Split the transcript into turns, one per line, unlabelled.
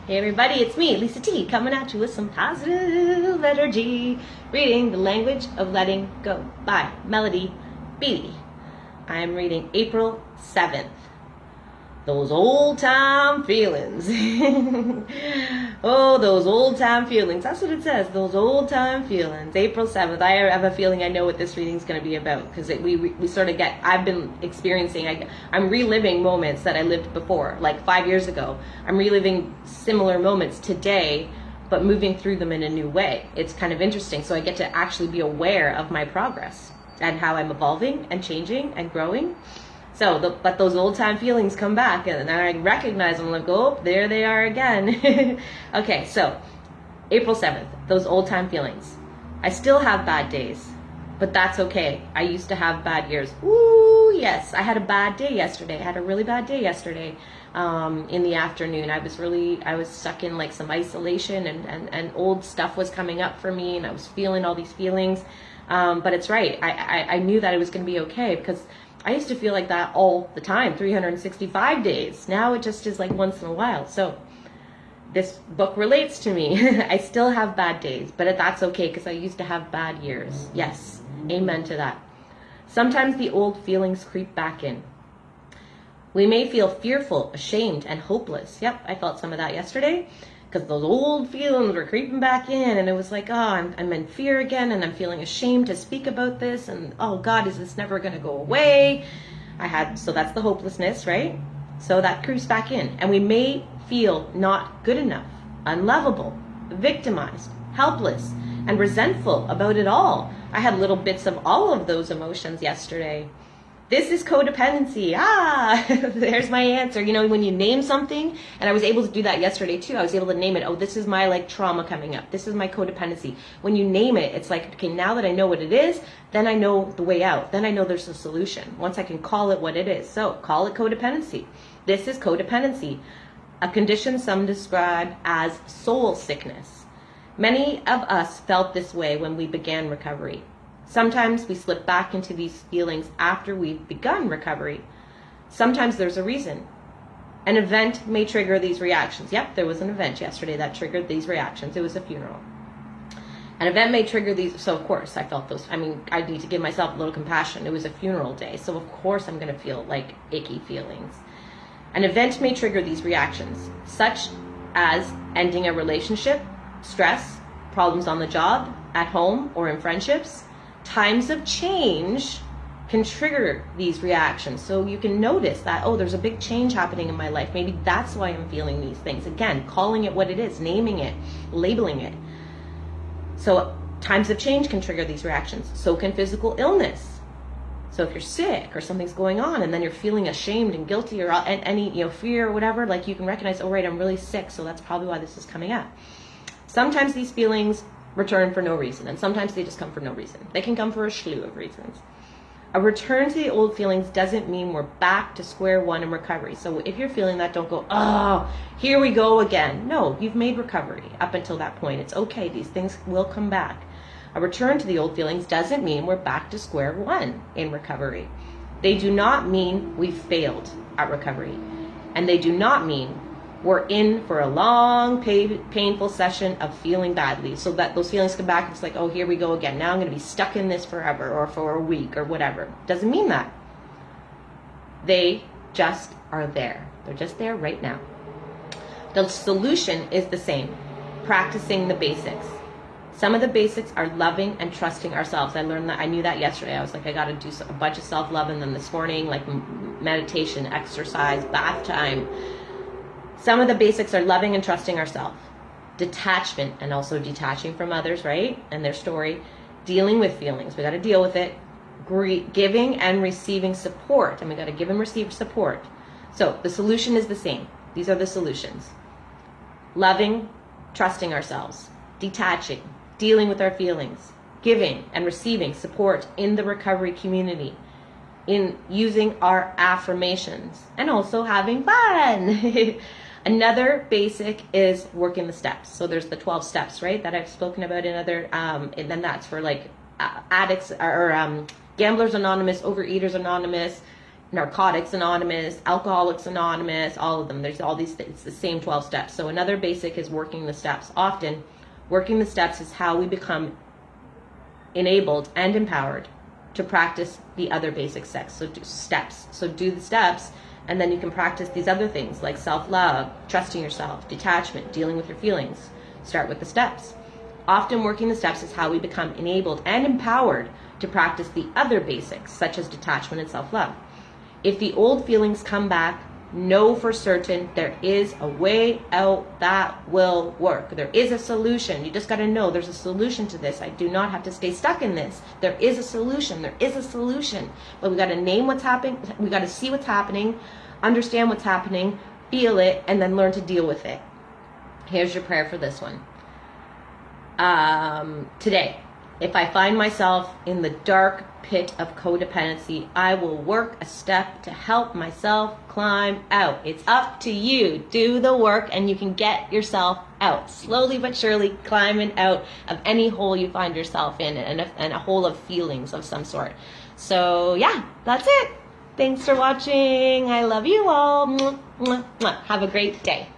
Hey everybody, it's me, LisaT, coming at you with some positive energy. Reading The Language of Letting Go by Melody Beattie. I'm reading April 7th. Those old time feelings. Oh, those old time feelings. That's what it says, those old time feelings. April 7th. I have a feeling I know what this reading is going to be about because we sort of I've been experiencing, I'm reliving moments that I lived before, like 5 years ago. I'm reliving similar moments today, but moving through them in a new way. It's kind of interesting. So I get to actually be aware of my progress and how I'm evolving and changing and growing. But those old time feelings come back, and I recognize them, like, oh, there they are again. Okay, so April 7th, those old time feelings. I still have bad days, but that's okay. I used to have bad years. Ooh, yes, I had a bad day yesterday. I had a really bad day yesterday in the afternoon. I was stuck in like some isolation, and old stuff was coming up for me, and I was feeling all these feelings. But it's right. I knew that it was going to be okay because I used to feel like that all the time, 365 days. Now it just is like once in a while. So this book relates to me. I still have bad days, but that's okay because I used to have bad years. Yes, amen to that. Sometimes the old feelings creep back in. We may feel fearful, ashamed, and hopeless. Yep, I felt some of that yesterday because those old feelings were creeping back in, and it was like, oh, I'm in fear again, and I'm feeling ashamed to speak about this, and oh God, is this never going to go away? So that's the hopelessness, right? So that creeps back in, and we may feel not good enough, unlovable, victimized, helpless, and resentful about it all. I had little bits of all of those emotions yesterday. This is codependency. There's my answer. You know, when you name something, and I was able to do that yesterday too. I was able to name it. Oh, this is my like trauma coming up. This is my codependency. When you name it, it's like, okay, now that I know what it is, then I know the way out. Then I know there's a solution. Once I can call it what it is. So call it codependency. This is codependency, a condition some describe as soul sickness. Many of us felt this way when we began recovery. Sometimes we slip back into these feelings after we've begun recovery. Sometimes there's a reason. An event may trigger these reactions. Yep, there was an event yesterday that triggered these reactions. It was a funeral. An event may trigger these. So of course I felt those. I mean, I need to give myself a little compassion. It was a funeral day. So of course I'm going to feel like icky feelings. An event may trigger these reactions, such as ending a relationship, stress, problems on the job, at home, or in friendships. Times of change can trigger these reactions. So you can notice that, oh, there's a big change happening in my life. Maybe that's why I'm feeling these things. Again, calling it what it is, naming it, labeling it. So times of change can trigger these reactions. So can physical illness. So if you're sick or something's going on and then you're feeling ashamed and guilty or any fear or whatever, like you can recognize, oh, right, I'm really sick. So that's probably why this is coming up. Sometimes these feelings return for no reason, and sometimes they just come for no reason. They can come for a slew of reasons. A return to the old feelings doesn't mean we're back to square one in recovery. So if you're feeling that, don't go, oh, here we go again. No, you've made recovery up until that point. It's okay. These things will come back. A return to the old feelings doesn't mean we're back to square one in recovery. They do not mean we've failed at recovery, and they do not mean we're in for a long, painful session of feeling badly. So that those feelings come back, it's like, oh, here we go again. Now I'm going to be stuck in this forever or for a week or whatever. Doesn't mean that. They just are there. They're just there right now. The solution is the same. Practicing the basics. Some of the basics are loving and trusting ourselves. I learned that. I knew that yesterday. I was like, I got to do a bunch of self-love. And then this morning, like meditation, exercise, bath time. Some of the basics are loving and trusting ourselves, detachment, and also detaching from others, right, and their story, dealing with feelings. We got to deal with it, giving and receiving support, and we got to give and receive support. So the solution is the same. These are the solutions. Loving, trusting ourselves, detaching, dealing with our feelings, giving and receiving support in the recovery community, in using our affirmations, and also having fun. Another basic is working the steps. So there's the 12 steps, right, that I've spoken about in other, and then that's for like addicts or Gamblers Anonymous, Overeaters Anonymous, Narcotics Anonymous, Alcoholics Anonymous, all of them. There's all these things. It's the same 12 steps. So another basic is working the steps. Often, working the steps is how we become enabled and empowered to practice the other basic steps. So do steps. So do the steps, and then you can practice these other things like self-love, trusting yourself, detachment, dealing with your feelings. Start with the steps. Often working the steps is how we become enabled and empowered to practice the other basics, such as detachment and self-love. If the old feelings come back, know for certain there is a way out that will work. There is a solution. You just got to know there's a solution to this. I do not have to stay stuck in this. There is a solution. There is a solution. But we got to name what's happening. We got to see what's happening, understand what's happening, feel it, and then learn to deal with it. Here's your prayer for this one. Today, if I find myself in the dark pit of codependency, I will work a step to help myself climb out. It's up to you. Do the work and you can get yourself out. Slowly but surely climbing out of any hole you find yourself in, and a hole of feelings of some sort. So yeah, that's it. Thanks for watching. I love you all. Mwah, mwah, mwah. Have a great day.